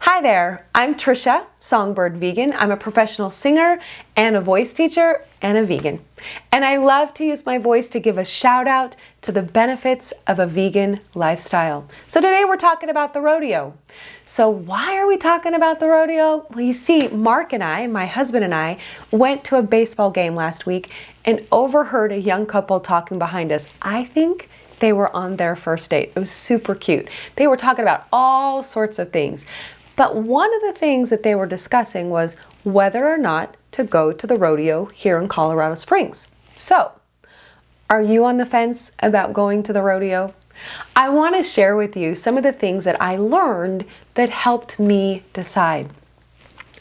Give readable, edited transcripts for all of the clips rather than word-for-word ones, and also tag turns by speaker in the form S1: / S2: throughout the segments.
S1: Hi there, I'm Trisha, Songbird Vegan. I'm a professional singer and a voice teacher and a vegan. And I love to use my voice to give a shout out to the benefits of a vegan lifestyle. So today we're talking about the rodeo. So why are we talking about the rodeo? Well, you see, Mark and I, my husband and I, went to a baseball game last week and overheard a young couple talking behind us. I think they were on their first date. It was super cute. They were talking about all sorts of things. But one of the things that they were discussing was whether or not to go to the rodeo here in Colorado Springs. So, are you on the fence about going to the rodeo? I want to share with you some of the things that I learned that helped me decide.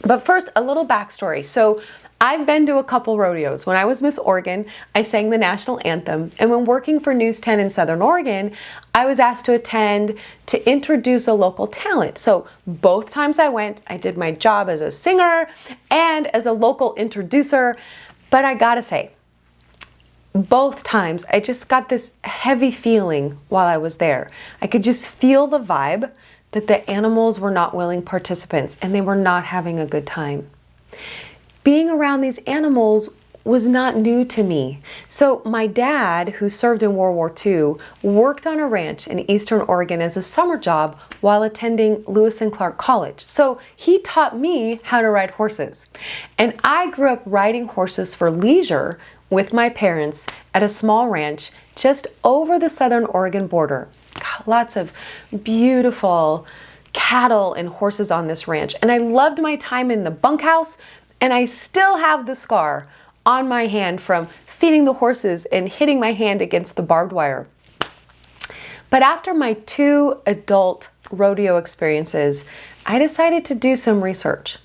S1: But first, a little backstory. So, I've been to a couple rodeos. When I was Miss Oregon, I sang the national anthem, and when working for News 10 in Southern Oregon, I was asked to attend to introduce a local talent. So both times I went, I did my job as a singer and as a local introducer, but I gotta say, both times I just got this heavy feeling while I was there. I could just feel the vibe that the animals were not willing participants and they were not having a good time. Being around these animals was not new to me. So my dad, who served in World War II, worked on a ranch in Eastern Oregon as a summer job while attending Lewis and Clark College. So he taught me how to ride horses. And I grew up riding horses for leisure with my parents at a small ranch just over the Southern Oregon border. Got lots of beautiful cattle and horses on this ranch. And I loved my time in the bunkhouse. And I still have the scar on my hand from feeding the horses and hitting my hand against the barbed wire. But after my 2 adult rodeo experiences, I decided to do some research.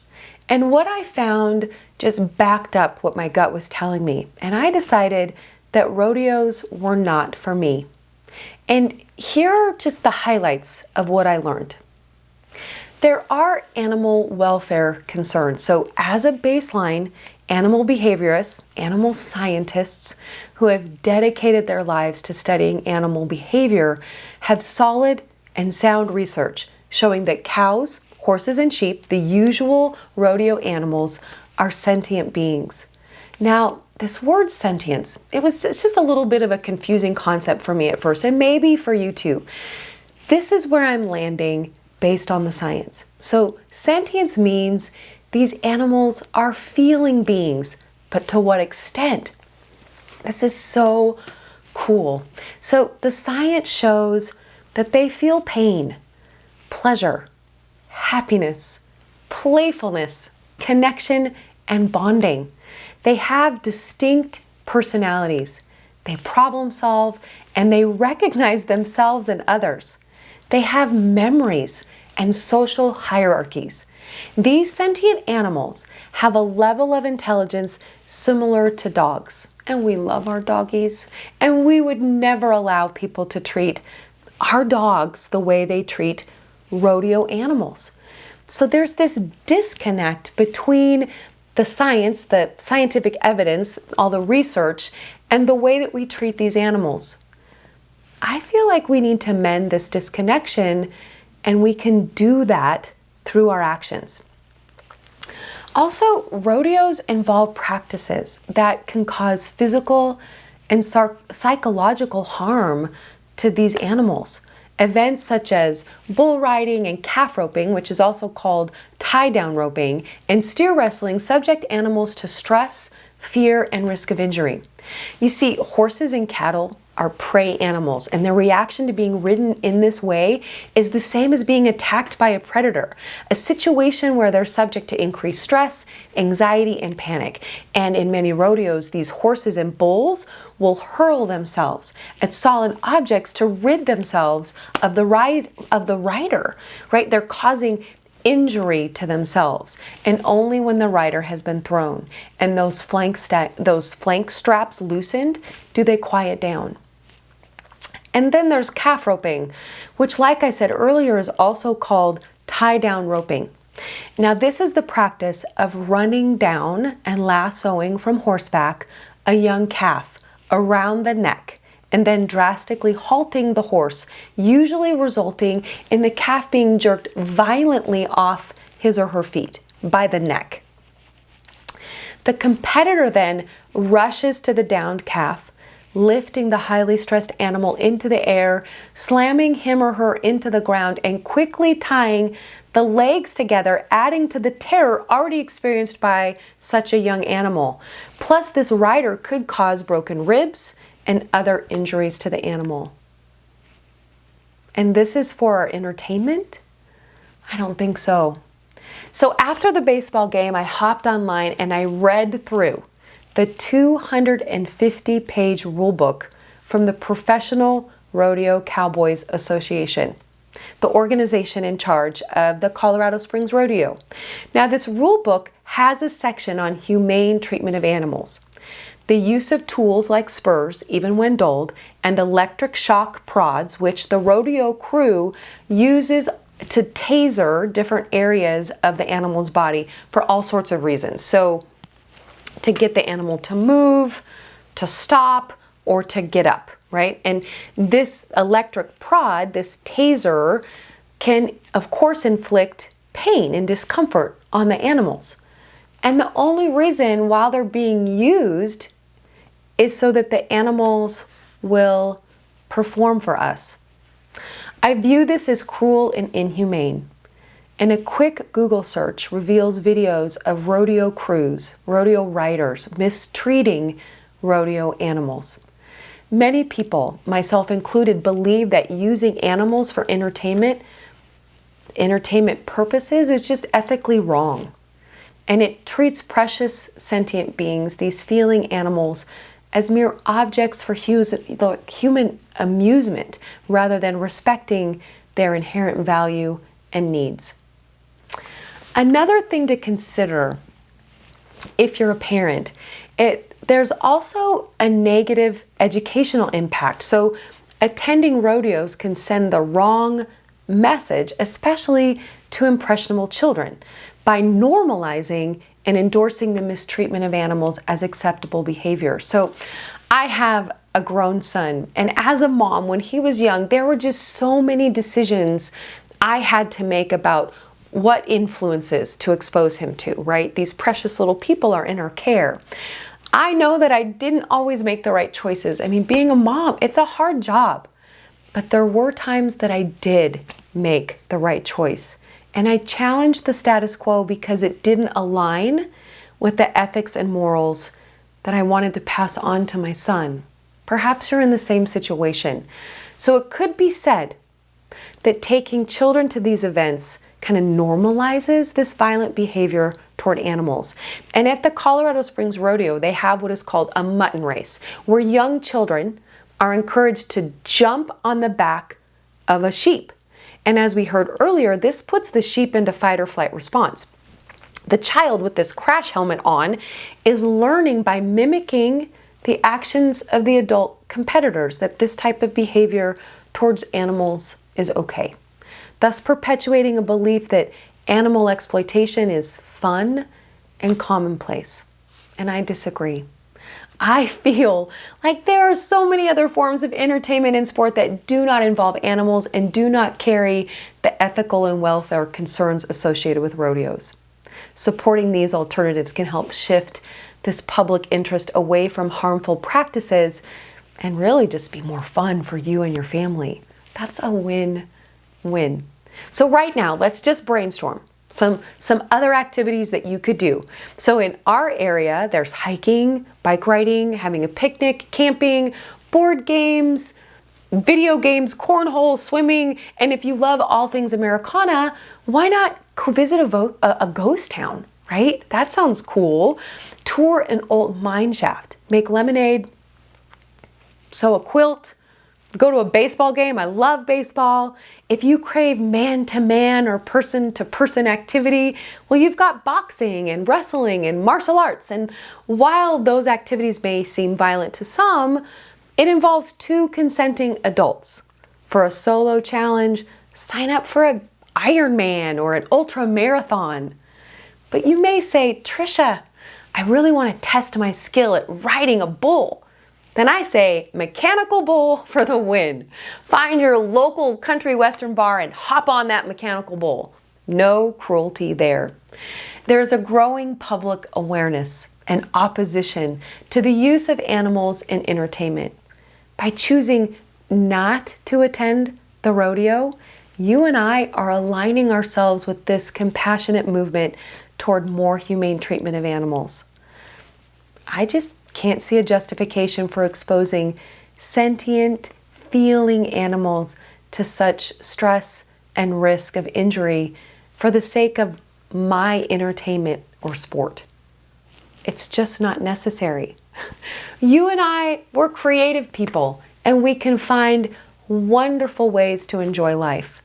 S1: And what I found just backed up what my gut was telling me. And I decided that rodeos were not for me. And here are just the highlights of what I learned. There are animal welfare concerns. So as a baseline, animal behaviorists, animal scientists who have dedicated their lives to studying animal behavior have solid and sound research showing that cows, horses, and sheep, the usual rodeo animals, are sentient beings. Now, this word sentience, it's just a little bit of a confusing concept for me at first, and maybe for you too. This is where I'm landing based on the science. So sentience means these animals are feeling beings, but to what extent? This is so cool. So the science shows that they feel pain, pleasure, happiness, playfulness, connection, and bonding. They have distinct personalities. They problem solve and they recognize themselves and others. They have memories and social hierarchies. These sentient animals have a level of intelligence similar to dogs. And we love our doggies. And we would never allow people to treat our dogs the way they treat rodeo animals. So there's this disconnect between the science, the scientific evidence, all the research, and the way that we treat these animals. I feel like we need to mend this disconnection, and we can do that through our actions. Also, rodeos involve practices that can cause physical and psychological harm to these animals. Events such as bull riding and calf roping, which is also called tie-down roping, and steer wrestling subject animals to stress, fear, and risk of injury. You see, horses and cattle are prey animals, and their reaction to being ridden in this way is the same as being attacked by a predator, a situation where they're subject to increased stress, anxiety, and panic. And in many rodeos, these horses and bulls will hurl themselves at solid objects to rid themselves of the rider, right? They're causing injury to themselves, and only when the rider has been thrown and those flank straps loosened do they quiet down. And then there's calf roping, which, like I said earlier, is also called tie-down roping. Now, this is the practice of running down and lassoing from horseback a young calf around the neck and then drastically halting the horse, usually resulting in the calf being jerked violently off his or her feet by the neck. The competitor then rushes to the downed calf, lifting the highly stressed animal into the air, slamming him or her into the ground, and quickly tying the legs together, adding to the terror already experienced by such a young animal. Plus, this rider could cause broken ribs and other injuries to the animal. And this is for our entertainment? I don't think so. So after the baseball game, I hopped online and I read through the 250-page rule book from the Professional Rodeo Cowboys Association, the organization in charge of the Colorado Springs Rodeo. Now, this rule book has a section on humane treatment of animals. The use of tools like spurs, even when dulled, and electric shock prods, which the rodeo crew uses to taser different areas of the animal's body for all sorts of reasons. So, to get the animal to move, to stop, or to get up, right? And this electric prod, this taser, can of course inflict pain and discomfort on the animals. And the only reason while they're being used is so that the animals will perform for us. I view this as cruel and inhumane. And a quick Google search reveals videos of rodeo crews, rodeo riders, mistreating rodeo animals. Many people, myself included, believe that using animals for entertainment purposes is just ethically wrong. And it treats precious sentient beings, these feeling animals, as mere objects for human amusement rather than respecting their inherent value and needs. Another thing to consider if you're a parent, there's also a negative educational impact. So attending rodeos can send the wrong message, especially to impressionable children, by normalizing and endorsing the mistreatment of animals as acceptable behavior. So I have a grown son, and as a mom, when he was young, there were just so many decisions I had to make about what influences to expose him to, right? These precious little people are in our care. I know that I didn't always make the right choices. I mean, being a mom, it's a hard job. But there were times that I did make the right choice. And I challenged the status quo because it didn't align with the ethics and morals that I wanted to pass on to my son. Perhaps you're in the same situation. So it could be said that taking children to these events kind of normalizes this violent behavior toward animals. And at the Colorado Springs Rodeo, they have what is called a mutton race, where young children are encouraged to jump on the back of a sheep. And as we heard earlier, this puts the sheep into fight or flight response. The child with this crash helmet on is learning by mimicking the actions of the adult competitors that this type of behavior towards animals is okay, thus perpetuating a belief that animal exploitation is fun and commonplace. And I disagree. I feel like there are so many other forms of entertainment and sport that do not involve animals and do not carry the ethical and welfare concerns associated with rodeos. Supporting these alternatives can help shift this public interest away from harmful practices and really just be more fun for you and your family. That's a win-win. So right now, let's just brainstorm some other activities that you could do. So in our area, there's hiking, bike riding, having a picnic, camping, board games, video games, cornhole, swimming, and if you love all things Americana, why not go visit a ghost town, right? That sounds cool. Tour an old mine shaft, make lemonade, sew a quilt, go to a baseball game. I love baseball. If you crave man-to-man or person-to-person activity, well, you've got boxing and wrestling and martial arts. And while those activities may seem violent to some, it involves 2 consenting adults. For a solo challenge, sign up for an Ironman or an ultra marathon. But you may say, Trisha, I really want to test my skill at riding a bull. then I say mechanical bull for the win. Find your local country western bar and hop on that mechanical bull. No cruelty there. There's a growing public awareness and opposition to the use of animals in entertainment. By choosing not to attend the rodeo, you and I are aligning ourselves with this compassionate movement toward more humane treatment of animals. I just can't see a justification for exposing sentient, feeling animals to such stress and risk of injury for the sake of my entertainment or sport. It's just not necessary. You and I, we're creative people, and we can find wonderful ways to enjoy life.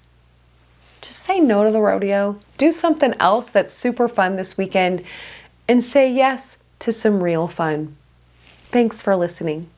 S1: Just say no to the rodeo, do something else that's super fun this weekend, and say yes to some real fun. Thanks for listening.